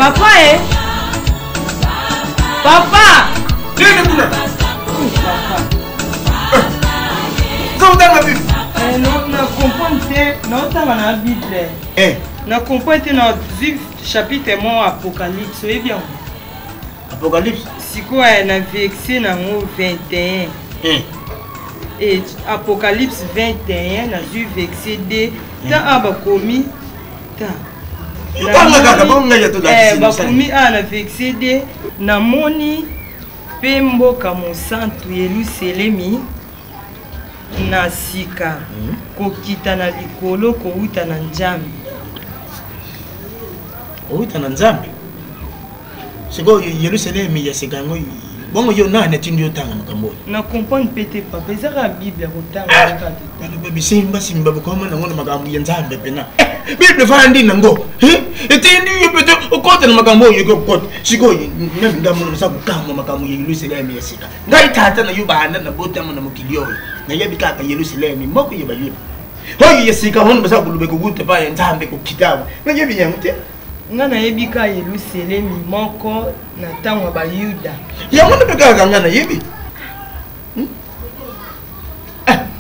Papa, eh? Papa! Viens, Mouna! Comment t'as la Bible? Non, je comprends pas. Non, t'as la Bible. Je comprends pas dans le chapitre mon Apocalypse. C'est bien. Apocalypse? C'est quoi, on a vexé dans le 21. Et Apocalypse 21, on a vu vexé des. T'as un commis. Bakomi ana vexede na moni pembo kamo santu Yerusalemi na sika kokita na likolo kouta na Nzambe. Kouta na Nzambe? Siko Yerusalemi ya sekango bongo yo na tindi otanga makambo. Na comprendre pete papa ezaka Bible kotanga kati. Bisimba simba bukoma na ngona makambo ya Nzambe pena. Bible fandi nango. Etindi yo pete okota na makambo yo kokota. Siko nami ndamu na sakukama makambo ya Yerusalemi ya sika. Ngai tata na yo bana na botama na mukilio. Na yabika ka Yerusalemi moko yo bayuda. Hoyi ya sika hono basa kulube kuguta pa ya Nzambe ko kitabu. Na yebi yamute. Ngana yebika Yerusalemi moko na tango ba Yuda. Ya mwana peka ngana yebi.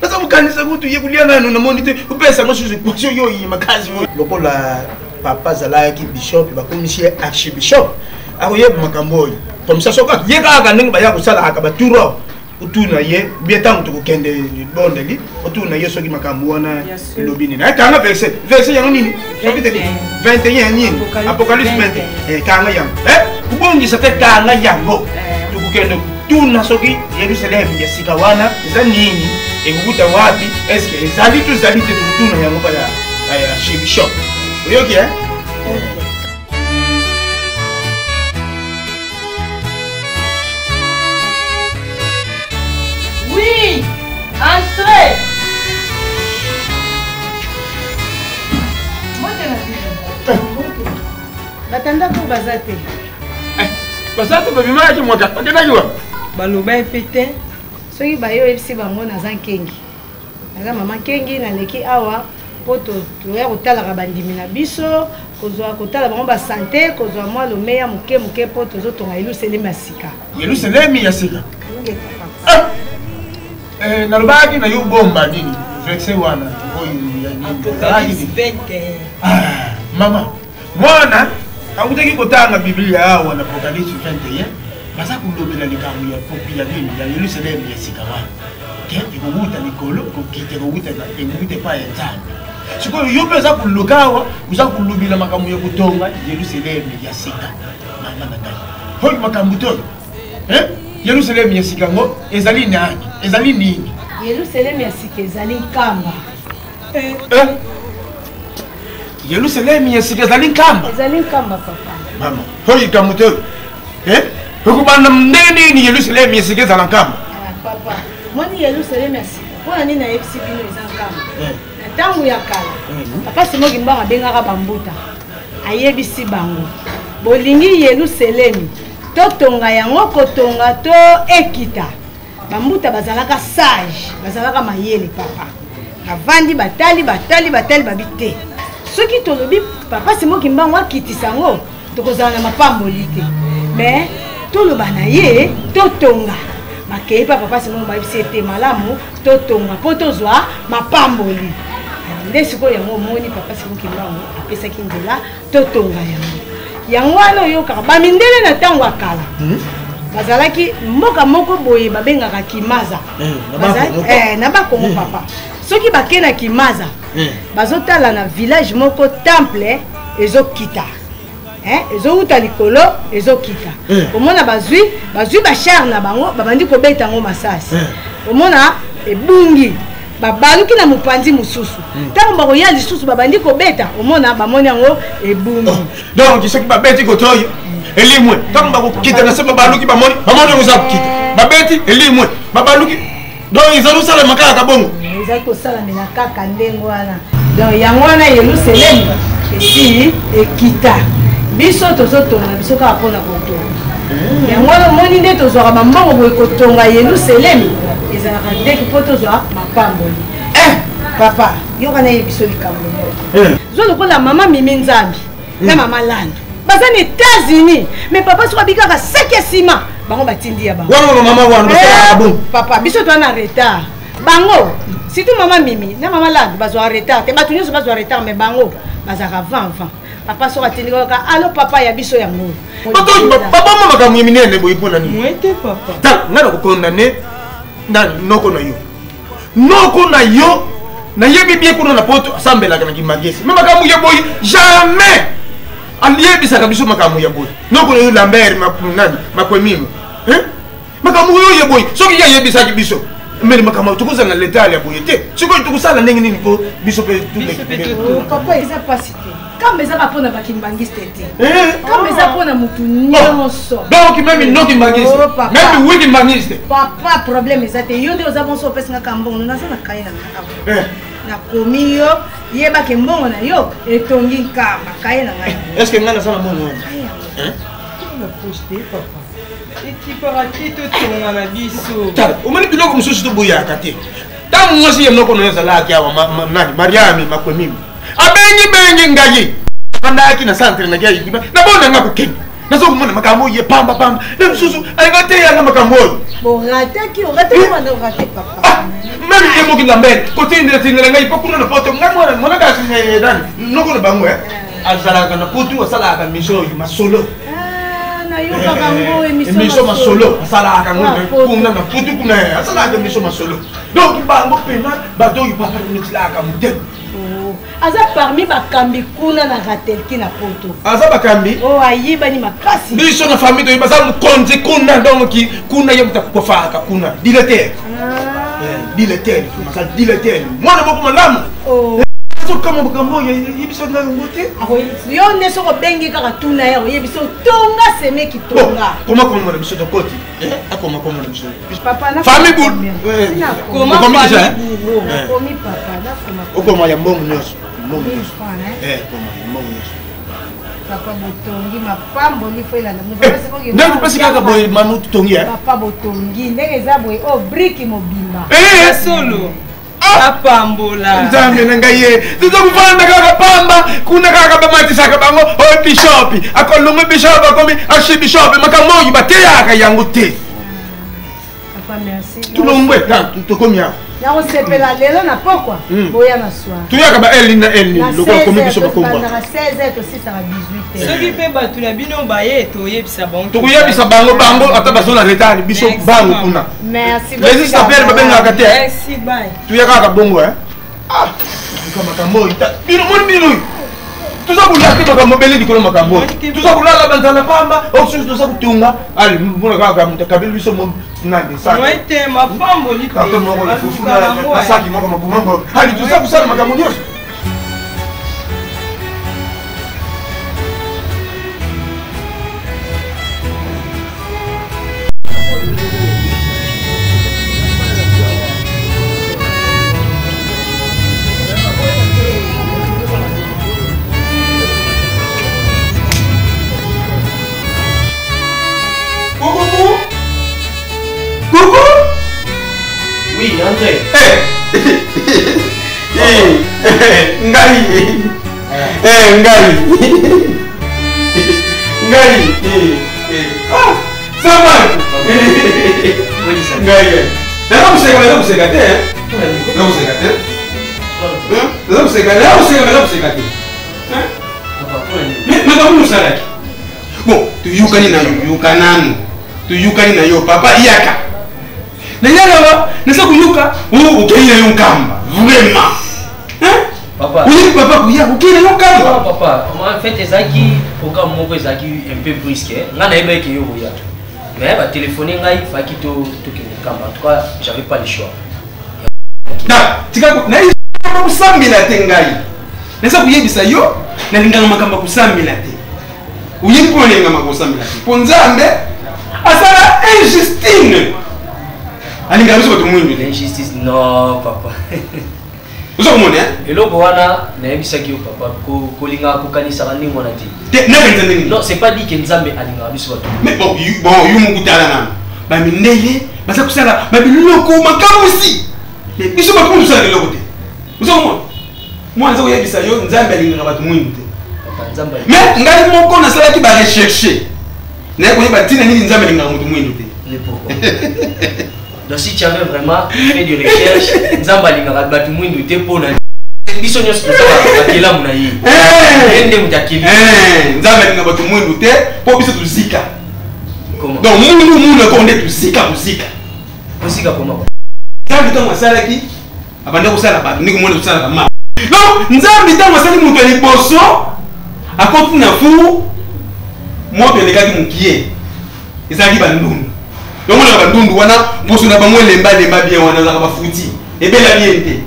Nasa mukanisa kutu yekulia nano na monite upesa moshuzu kwasho yo yi makazi yo. Lokola papa zalaki bishop bakomishie archbishop. Ako yebu makamboyi. Tomsa soka yeka akaninga baya kusala akabaturo. Utuna ye bietangu tukukende bondeli. Utuna ye soki makambo wana lobini. Na kanga verse yango nini? Chapitre 21 nini? Apocalypse 20. Kanga yango. Ubongi sa te kanga yango. Tukukende tuna soki Yerusalemu ya sika wana za nini? Ekukuta wapi? Eske ezali tu zali te tukutuna yango baya archbishop. Oyoki Oui, entrez. Batanda ko bazate. Bazate ba bimaji mwaka. Bakena yuwa. Baloba epete. Soki bayo ebisi bango na zankengi. Naza mama kengi na leki awa poto toya kotalaka bandimi na biso, kozwa kotala bango ba santé, kozwa mwa lomeya muke poto zotonga Yerusalemi ya sika. Yerusalemi ya sika. Nalobaki na yo bomba nini? Verse wana. Apocalypse 21. Mama, mwana akutaki kotanga Biblia awa na Apocalypse 21. Basa kulobela likambo ya kopi ya nini ya Yerusalemi ya sika wana. Ikuguta nikolo kokite kuguta na engute pa ya Nzambe. Siko yo pesa kulukawa uza kulubila makambo ya kutonga Yerusalemi ya sika. Mama na ndani. Hoi makambo to. Yerusalemi ya sika ngo ezali nani? Ezali nini? Yerusalemi ya sika ezali nkamba. Yerusalemi ya sika ezali nkamba. Ezali nkamba papa. Mama, hoi kamuto. Ukubana mnene ni Yerusalemi ya sika ezali nkamba. Papa, moni Yerusalemi ya sika. Pona nini na FC bino ezali nkamba? Na tangu ya kala. Papa simoki mbanga bengaka bambuta. Ayebisi bango. Bolingi Yerusalemi. Totonga yango kotonga to ekita. Bambuta bazalaka sage, bazalaka mayele papa. Avandi batali babite. Soki tolobi papa simo kimbango akitisa ngo tokozala na mapamboli te. Mais toloba na ye totonga. Makei papa simo babisi te malamu totonga po tozwa mapamboli. Nde siko yango moni papa simo kimbango apesa kinzela totonga yango. Yango wana yoka bamindele na tango akala. Bazalaki mboka moko boye babengaka Kimaza. Na bakongo papa. Soki bakena Kimaza. Bazotala na village moko temple ezokita. Ezouta likolo ezokita. Omona bazui ba char na bango babandi kobeta ngo masasi. Omona ebungi babaluki na mupanzi mususu. Tango bakoya lisusu babandi kobeta omona bamoni yango ebungi. Donc soki babeti kotoyo elimwe tango bakokita na sema baluki bamoni ngoza kokita babeti elimwe babaluki donc izarusala makaka kabongo ezali kosalamela kaka ndengo wana. Donc yango wana Yerusalemi esi ekita biso tozotonga biso kaka mpona kotonga. Yango wana omoni nde tozwaka bambongo boye kotonga Yerusalemi ezalaka ndeki mpo tozwa mapamboli. Papa yoka nayebi biso likambo zo lokola mama Mimi Nzambi na mama Lando baza na États-Unis mais papa soka bikaka seke sima bango batindi ya bango wana mama wana basala bon papa biso to na retard bango surtout mama Mimi na mama Lad bazwa retard te batu nyonso bazwa retard mais bango bazaka avant papa soka tindi ka allo papa ya biso yango papa mama ka minene boy pona ni mwete papa ta ngana ko condamner na noko na yo na yebi bien kuna na poto asambela kana kimagesi mama ka muye boy jamais aliyebi saka biso makamu ya boy noko na yo Lambert mapunani makwemimo makamu yo ye boy soki ya yebi saka biso mais makamu tukuza na l'état ya boy te siko tukusala ndenge nini ko biso pe tout papa eza pasité quand mais ça va pour na bakimbangiste te quand mais ça pour na mutu nyonso donc même non kimbangiste même oui kimbangiste papa problème eza te yo nde oza bonso opesa na kambo na sana kaina na komi yo yeba ke mbongo na yo etongi nkamba kaina ngai est-ce que ngana sana mbongo wana na poste papa ekipara kito tonga na biso tala umani biloko mususu to boyaka te tangu mwasi ye noko no zala ki awa nani Mariami makwemimi abengi ngayi andaki na centre na gayi na bona nga kukenya nazo kumona makambo ye pamba na mususu alingate ya makambo bon rataki on rate kwa ndo rate papa même ye moki Lambert côté ndira ngai pokuna na poto ngamona mona ka sine dan noko na bango azala kana putu asala ka miso yu masolo na yo babango émission masolo asala ka ngona kuna na putu kuna asala ka miso masolo donc bango pena bato yu papa ni tila ka mutem aza parmi bakambi kuna na ratelki na poto aza bakambi ayibani makasi biso na famille to baza mukonzi kuna donc kuna ye mutakufaka kuna dileteur masal dileteur mwana moko malamu kama bakambo yebiso na ngote yo ne soko bengi kaka tuna ya yebiso tonga semeki tonga comment na biso to koti akoma na biso papa na famille bou comment déjà komi papa na okoma ya mbongo nyonso mbongo papa botongi mapambo lifela na mutu ndangu pasi kaka boy mamu tongi papa botongi ndenge eza boy briki mobimba solo apambola nzambe na ngai tuzokuvanda kaka pamba kuna kaka bamatisaka bango bishop akolunga bishop akomi archbishop makamoyi bateyaka yango te papa merci tulongwe tukomi aho nakosepela lelo na pokwa boya na soir tuyaka ba elini lokola komi biso bakomba na 16h to 6h 18h soki mpe bato na bino baye toyebisa bango tokoyebisa bango ata bazola retard biso bango kuna merci les stapere babengaka te merci bye tuyaka kaka bongo makambo bino moni bino tuza kulaka makambo bele likolo makambo tuza kulala banzala pamba osusu tuza kutunga ali mbona kaka mutakabili biso mo nande sa mwete mapambo lipe kaka moko la fufuna na saki moko mabumambo ali tuza kusala makambo nyonso Oui, André. Ngai. Sama. Ngai. Não você Bom, tu yukani na yo papa yaka. Na yaka nasa kuyuka ukina yo nkamba. Vraiment. Papa. Oui, papa kuya ukina yo nkamba. Papa, en fait ezaki programme moko ezaki un peu brusque. Ngana eba ke yo ya. Mais ba téléphoner ngai faki to kamba. En tout cas, j'avais pas le choix. Na, tika na iso kusambila te ngai. Nasa kuyebisa yo na linganga makamba kusambila te. Uyipone ngama kusambila te. Ponzambe asala injustice. Alinga biso to mwindu L'injustice non papa. Uzo kumone Eloko wana na yebisaki yo papa ko linga ko kanisa ka ningo na ti. Na benzeni. Non, c'est pas dit que Nzambe alinga biso bato. Mais bon, yu mukutala na. Ba mindele, basa kusala, ba biloko makamusi. Mais biso ba kumusala lelo te. Uzo kumone. Mwanzo yebisa yo Nzambe alinga bato mwindu te. mais ngai moko na sala ki ba rechercher na ko ba tina ni nzambe linga mutu mwindu te le pourquoi donc si tu avais vraiment fait des recherches nzambe linga ba tu mwindu te pona biso nyos ko sala akela muna yi ende mutakili nzambe linga ba tu mwindu te po biso tu zika comment donc mundu ko nde tu zika musika comment nzambe to masala ki abanda ko sala ba ndiko mwindu sala ba non nzambe to masala mutu liboso akoti na fu moto elekaki mukie ezalaki bandundu donc on a bandundu wana poso na bango lemba bien wana za ba futi ebela bien te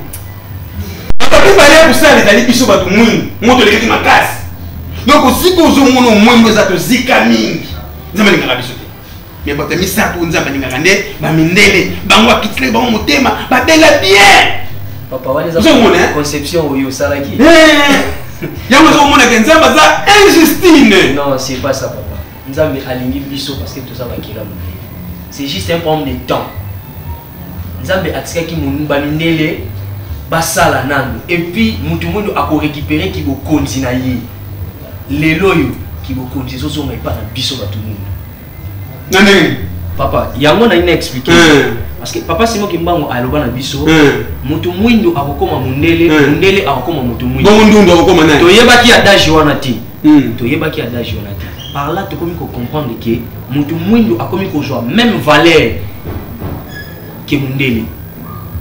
papi bale kusala ezali biso batu mwindu moto elekaki makasi donc aussi ko zo mono mwindu za to zika mingi nzambe lingaka biso te mais bato misato nzambe lingaka nde ba mindele bango akitile bango motema babela bien papa wale za conception oyo salaki yango zo mona ke nzambe za injustine non c'est pas ça papa nzambe alingi biso parce que tout ça va kila monde c'est juste un problème de temps nzambe atikaki mundu bamindele basala nando et puis mutu mundu ako récupérer ki bo konzi na ye lelo yo ki bo konzi zo zonga pa na biso batu mundu nani papa yango na ina expliquer parce que papa simo kimbango aloba na biso mutu mwindu akokoma mundele mundele akokoma mutu mwindu bon mundu akokoma na to yebaki adage wana ti to yebaki adage wana ti par là tu komi ko comprendre que mutu mwindu akomi ko joa même valeur que mundele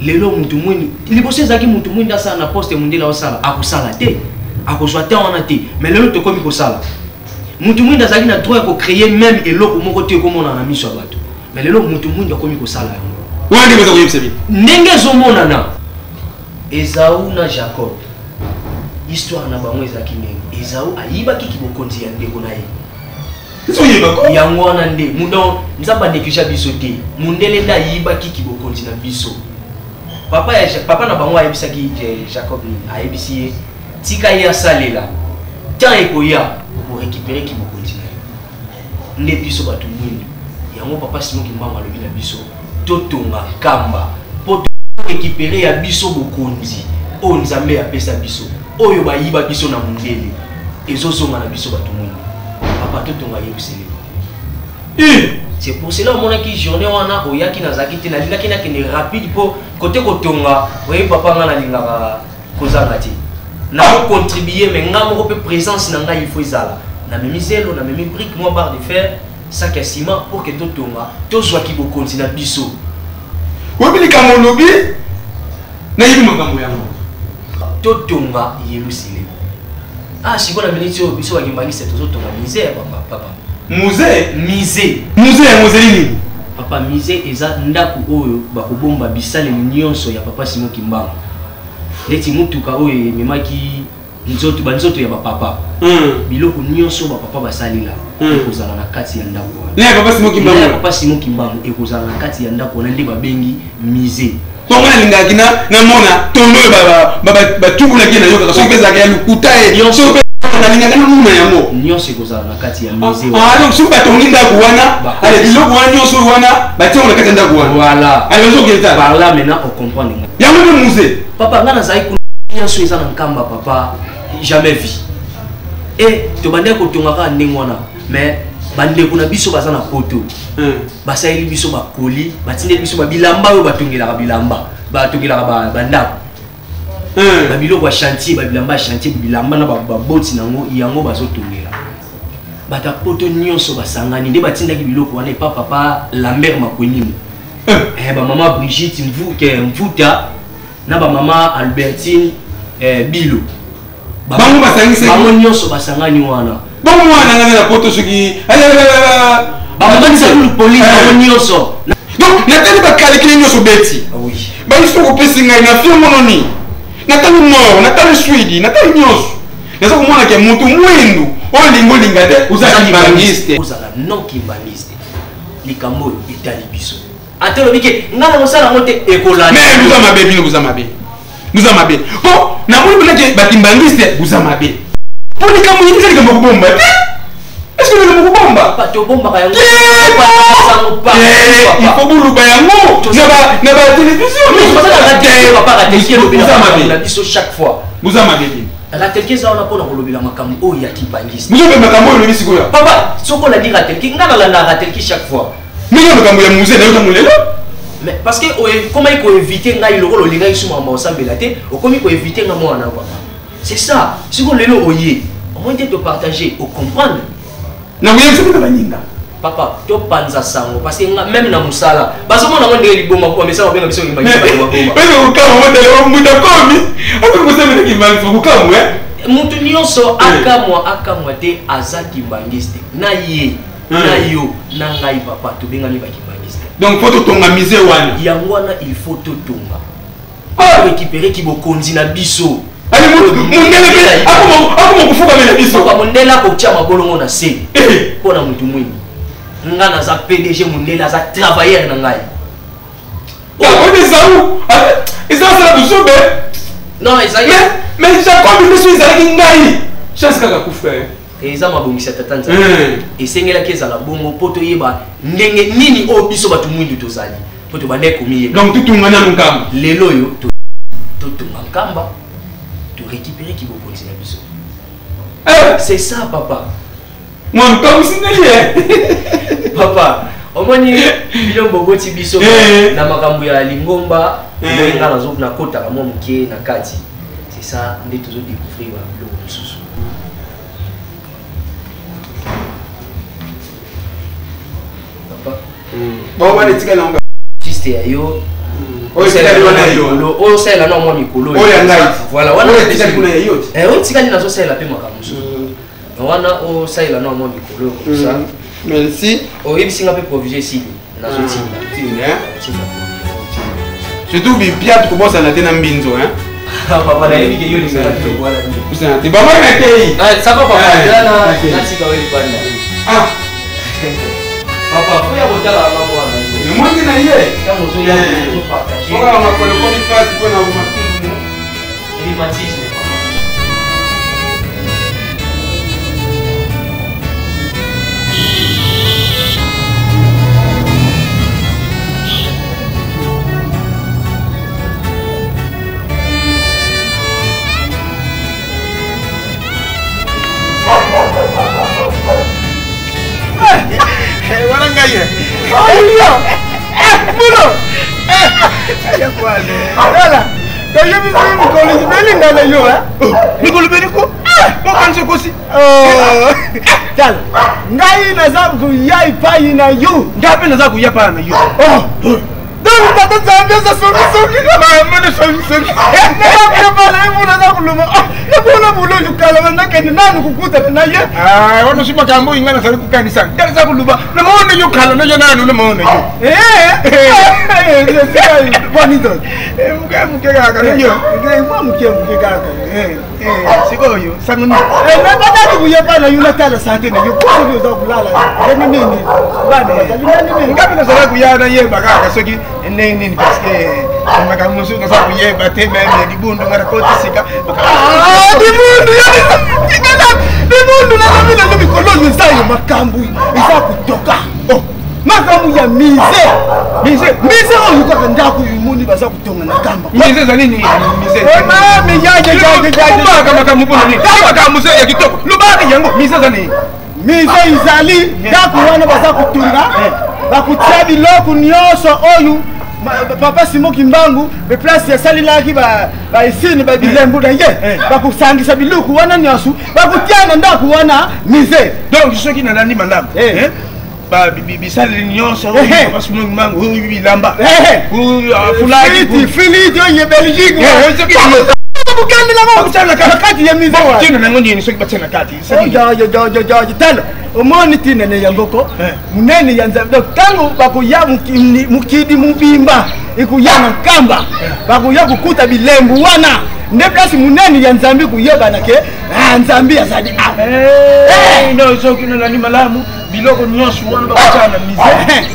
lelo mutu mwindu liboso zaki mutu mwindu asala na poste mundele osala akusala te akozwa te wana te mais lelo to komi ko sala mutu mwindu azaki na droit ko créer même eloko moko te komona na miso bato mais lelo mutu mwindu akomi ko sala yango wandi beza kuyebisa ndenge zomonana Esaú na Jacob histoire na bango ezaki ndenge Esaú ayibaki kibokonzi ya ndeko na ye so yebako yango wana nde mudon nzamba nekisha biso te mundele nda ayibaki kibokonzi na biso papa na bango ayebisaki Jacob ni ayebisi ye tika ye asalela tant ekoya pour récupérer kibokonzi na ye nde biso batu mwindu yango papa simo kimbango alobi na biso totonga kamba po récupérer ya biso bokonzi o nzambe apesa biso oyo bayiba biso na mundele ezozonga na biso batu mwindu papa totonga Yerusalem c'est pour cela on a qui journée wana oyaki na zakiti na lingaki na kene rapide po côté kotonga oye papa nga na lingaka kozanga ti na contribuer mais nga moko pe présence na nga il faut izala na memi zelo na memi brique moi barre de fer sac à ciment pour que totonga tozwa ki bokonzi na biso webili kamolobi na yibi makambo yango totonga Yerusalem si on a venu sur biso wakimbangisa tozotonga misère papa musée ya mozelini papa musée eza ndako oyo bakobomba bisaleli nyonso ya papa Simon Kimbangu neti mutuka oyo ememaki banzoto ya bapapa biloko nyonso bapapa basalila ekozala na kati ya ndako wana papa Simon Kimbangu ekozala na kati ya ndako wana nde babengi musée tonga lingaki na mona tondo batubulaki na yoka soki ezalaka ya lukuta nalingaka na muna yango nyonso ekozala na kati ya musée donc soki batongi ndako wana ale biloko wana nyonso wana batiango na kati ya ndako wana voilà ale bazoketa par là maintenant on comprend yango nde musée papa nga nazali kuna nyonso eza na nkamba papa jamais vu et tobandeki kotongaka ndenge wana mais bandeko na biso baza na poto basaleli biso bakoli batindeli biso babilamba oyo batongelaka bandako babiloko ya chantier babilamba ya chantier bilamba na baboti nango yango bazotongela bata poto nyonso basangani nde batindaki biloko wana epa papa Lambert Makwenimu bamama Brigitte Mvuta na bamama Albertine Bilo bango nyonso basangani wana bango wana ngana na poto soki bamanisa police bango nyonso donc natali bakalikili nyonso beti bayiso kopesi ngai na fio mononi natali mort natali swidi natali nyonso naza komona ke mutu mwindu olingo linga te uzala kimbangiste uzala non kimbangiste likambo oyo etali biso ate lobi ke ngana mosala ngo te ekolani mais buza mabe bino buza mabe po namoni bona ke bakimbangiste buza mabe po likambo yingi likambo kubomba te est-ce que likambo kubomba pa to bomba ka yango il faut buluba yango na ba télévision mais ça la télé papa la télé buza mabe la biso chaque fois buza mabe Ratelke ça on a pas dans le makambo oh ya kibangiste. Nous on makambo le bisiko ya. Papa, soko la dit Ratelke, ngana la Ratelke chaque fois. Mais on makambo ya musée na yo kamulelo. Mais parce que comment il faut éviter ngai le rôle linga isu mama osambela te, comment il faut éviter nga mwana papa. C'est ça. Si on lelo oye, au moins de te partager, au comprendre. Na oui, c'est pas baninga. Papa, to panza sango parce que même na musala, baso mona ngondeli liboma kwa mesa babenga biso ngimba ngimba ngomba. Mais on kama modele wa muda komi. Apo kusema ni kimali faut kukamwe. Mutu nyonso akamwa te azaki mbangiste. Na ye, na yo, na ngai papa to benga ni ba kimbangiste. Donc faut tonga mise wana. Yangwana il faut to tonga. Pour récupérer ki bokonzi na biso. Ali mundele pe akoma kufuka mena biso. Kwa mundela ko tia mabolongo na se. Pona mutu mwini. Ngana za PDG mundela za travailleur na ngai. Ya on est ça où? Ils ont ça du sobe. Non, ils ont mais Jacob il suis allé ngai. Chance kaka kufa. Et ça m'a bongi cette tante. Et sengela keza la bongo poto yeba ndenge nini obiso batu mwindu tozali. Poto bande komiye. Donc tout ngana nkamba. Lelo yo to nkamba. To récupérer ki bokonzi na biso. C'est ça papa. Moi comme si Papa, au moins bilombo boti biso na makambo ya lingomba ndenga nazo na kota la mwa mkie na kati. C'est ça ndé tozo découvrir ba bilombo mususu. Papa. Bon wale tika na Juste ya yo. O c'est la yo. O c'est la no mwa mikolo. O ya ngai. Voilà, wana tika kuna ya yote. O tika ni nazo sala pe makambo mususu. Wana o ça il a non mikolo comme ça. Merci. O yebisi nga pe provision ici. Nazo tinga. Surtout bien tu commences à la tena mbinzo hein. Papa na yebi ke yo linga to wala ni. Kusana te baba na tei. Ça va papa na tika weli banda. Ah. Papa faut ya botala na mwana. Ni mwangi na ye. Kama zo ya to partager. Kwa makolo kwa nifasi kwa na umakini. Climatisme. ngai naza kuya ipai na yo ngapi naza kuya pa na yo donc tata zambe za somi kama mwana somi na pala hivi naza kuluma na bona bulo kala na kende nani kukuta na ye wana shima kambo ingana sari kukanisa ngani za kuluma na maona yo kala na yo nani na maona yo bonito mke kaka yo mke kaka siko yo sangu na bada kuya pa na yo na tala sante na yo kwa yo za kulala nini bana ngapi na sari kuya na ye baka soki nini parce que makamusu na sabu ye bate meme dibundu ngara koti sika dibundu na mimi na mikolo nzayo makambu isa kutoka makambu ya mise oyo kaka ndako yumuni baza kutonga na kamba mise za nini mise mama yaje kumaka makambu kuna nini makambu ya kitoko lubaki yango mise za nini mise izali ndako wana baza kutunga bakutia biloko nyonso oyo papa Simo Kimbangu be place ya salilaki ba isini ba bilembu na ye bakusangisa biluku wana nyasu bakutiana ndaku wana mise donc soki na nani mandam ba bisali nyonso papa Simo Kimbangu bilamba fulaki filiti oye Belgique soki bukandi na mo kuchana kati ya mise wa tino na ngoni soki batena kati yo tano omoni tinene yangoko munene yanza tangu bakuya mukidi mubimba ikuyana kamba bakuya kukuta bilembu wana nde place munene ya nzambi kuyeba nake nzambi azadi no soki na ni malamu biloko nyonso wana bakachana mise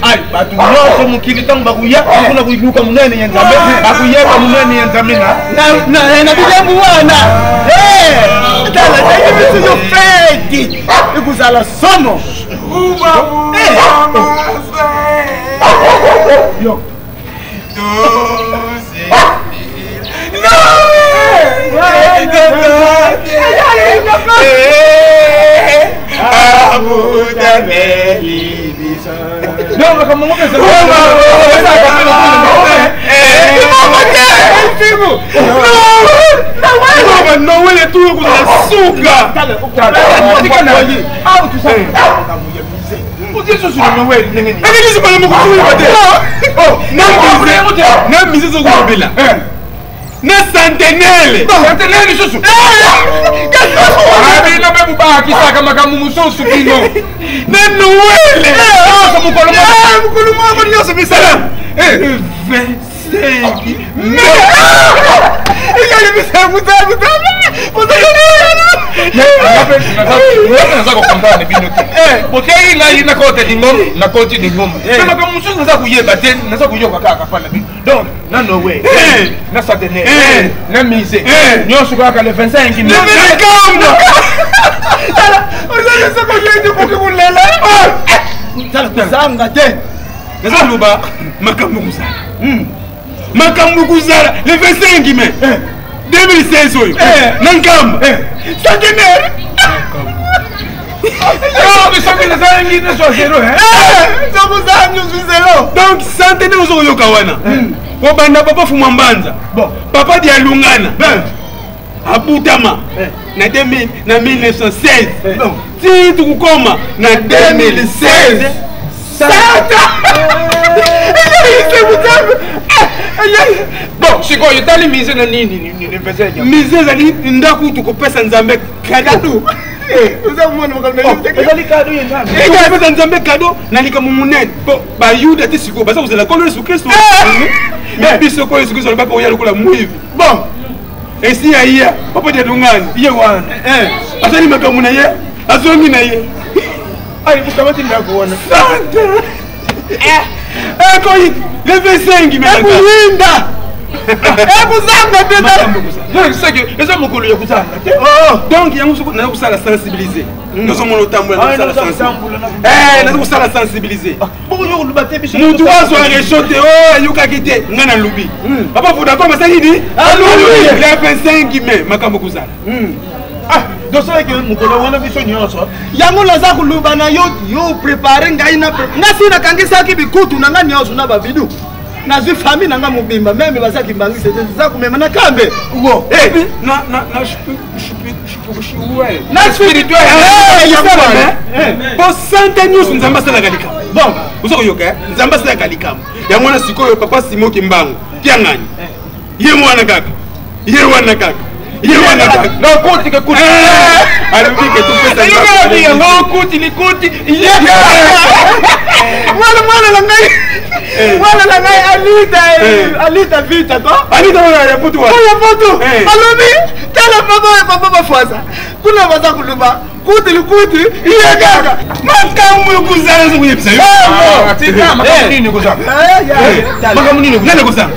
ai batu nyonso mukidi tangu bakuya kuna kuibuka munene ya nzambi bakuyeba munene ya nzambi na bilembu wana tala tayi bitu yo fake ikuzala somo yo na centenaire centenaire susu abi na bebu ba kisaka makamu mususu kino na Noël so mukolo mo nyoso bisala 25 il bisa muta naza kokompane bino te bokei ngai nakota dingom nakoti dingom kama mususu naza kuyeba te naza kuyoka kaka pala bino donc na Noël na centenaire na mise nyoso kaka le 25 na kamba oza soko yendi kukulela tala kuzanga te naza luba makambo kuzala le 25 mai 2016 oyo na nkamba centenaire donc centenaire ozokoyoka wana kobanda papa fuma mbanza papa dialungana abutama na 1916 ti tukukoma na 2016 bon sikoyo tali mise na nini mise ezali ndako tukopesa nzambe kado epesa nzambe kado na likambo monene po bayuda te sikoyo baza kozala kolo yesu kristo me biso koyo yesu kristo alobaka oya lokola mwivi bon esi aya papa dialungani ye wana azali makambo na ye azongi na ye mukamati ndako wana koyi le 25 ekuyinda ekuzanga te eza mokolo ya kuzanga te donc yango naza kosala sensibiliser nazomona otambola naza kosala sensibiliser mutu azwa réchaud te ayokaki te nga na lobi papa vodacom asalini le 25 mai makambo kozala dosoleke mokolo wana biso nyonso yango naza koluba na yo prépare ngai ngasi nakangisaki bikutu na nga nyonso na babidu nazwi famille na nga mobimba meme bazaki mbangisi te za kumema na kambe na spirituel po sante nyonso nzambe asalaka likambo bon ozokoyoka nzambe asalaka likambo yango wana sikoyo papa simoki mbango tiangani ye mwana kaka Kuti ke kuti. Alipike tu pesa hiyo. Kuti ni kuti. Wala la ngai alita vita to. Alita wala ya putu. Alobi tala papa bafuaza. Kuna baza kuluba. Kuti iye gaga. Makamu kuzana zikuyebisa. Tika makamu nini kuzana? Makamu nini kuzana?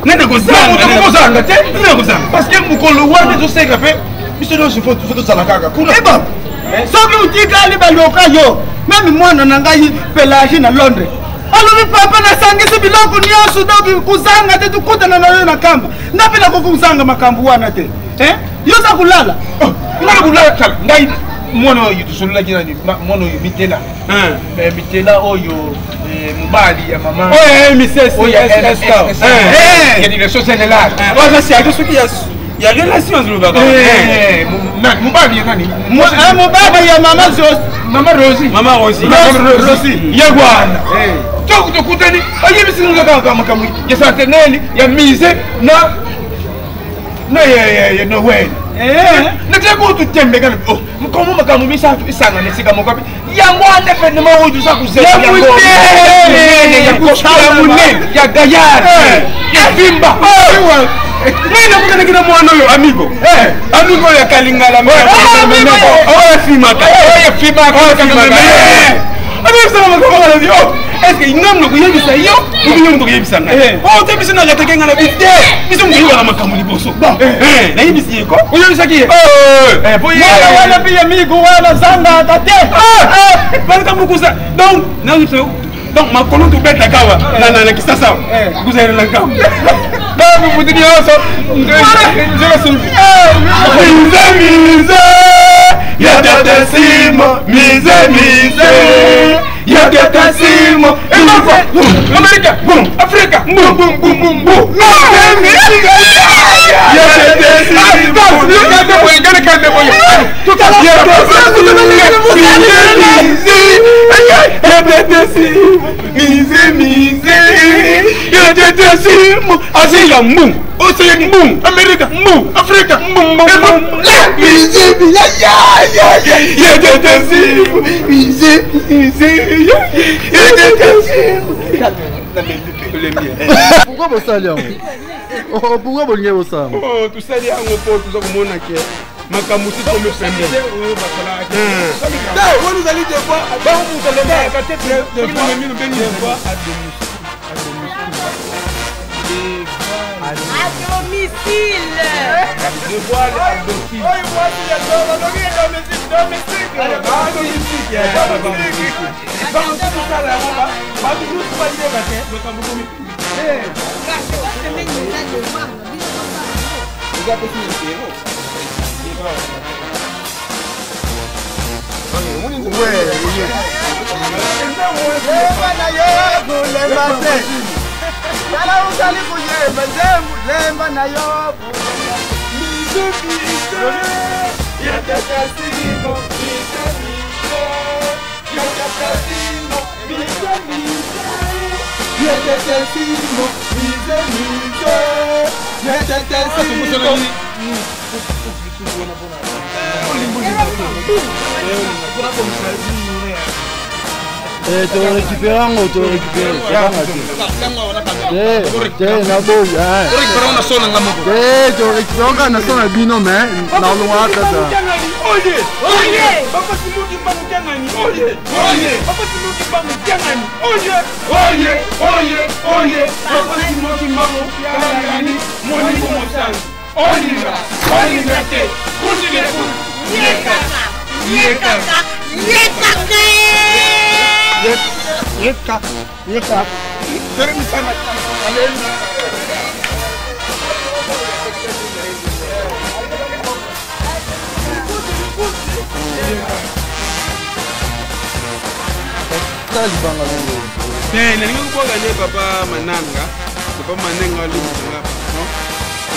Nende kozanga te nende kozanga parce que mukolo wana toseka pe biso no sifo tozala kaka kuna eba soki utikali baloka yo meme mwana na ngai pelage na Londres alobi papa nasangisi biloko nyonso doki kuzanga te tukutana na yo na kamba ndapela kokuzanga makambo wana te yo za kulala ngala kulala kala ngai mwana oyo tusolola kina ni mwana oyo mitela mitela oyo mubali ya mama misese il y a des choses là ouais c'est à ceux qui il y a relation sur le baba mubali ya nani mubali ya mama Rosie yegwana to kutani ayebisi ngaka kama kama ya centenaire ya mise na ya Noël nataka tutembe kana mkomo makamu misa isanga nesika mokapi yango ande fenema odu sa kuzela yango ya kuchala munene ya gayar ya vimba mwana mukana kina mwana yo amigo ya kalingala ya fimaka abisana makoma na yo est-ce que inamno kuyebisa yo ubinyo mtu kuyebisa ngai tebisa na gateke ngana bite biso mbiwa na makamu liboso na yibisi yeko uyebisa kiye wala pia migo wala zanga tate bana mukuza donc na yibisa donc makolo to beta kawa na kisasa kuzera na kamu babu mudini yoso nzela sulfi mize ya dada simo mize Yatatimo, America, boom, Africa, boom, boom, boom, boom, boom. America, boom, Africa, boom, boom, boom. Pourquoi vous salez? Pourquoi vous liez ça? Oh, tout ça, il y a un repos, tout ça, vous m'en acquis. Ma camousse, comme le frère. Vous allez te voir. Vous allez voir. À domicile. Je vois à domicile. Oh, il voit qu'il y a Tu récupères un ou tu récupères papa mananga, papa mananga limbisa, non?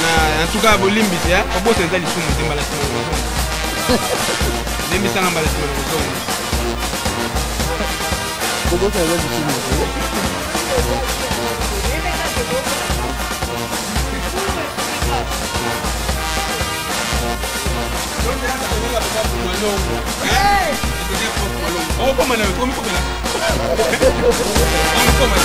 Na en tout cas bolimbisa, ya, papa senza lisumu timbala timbala. Limbisa ngambala timbala. Papa senza lisumu. Oh, come on, come on. Come on.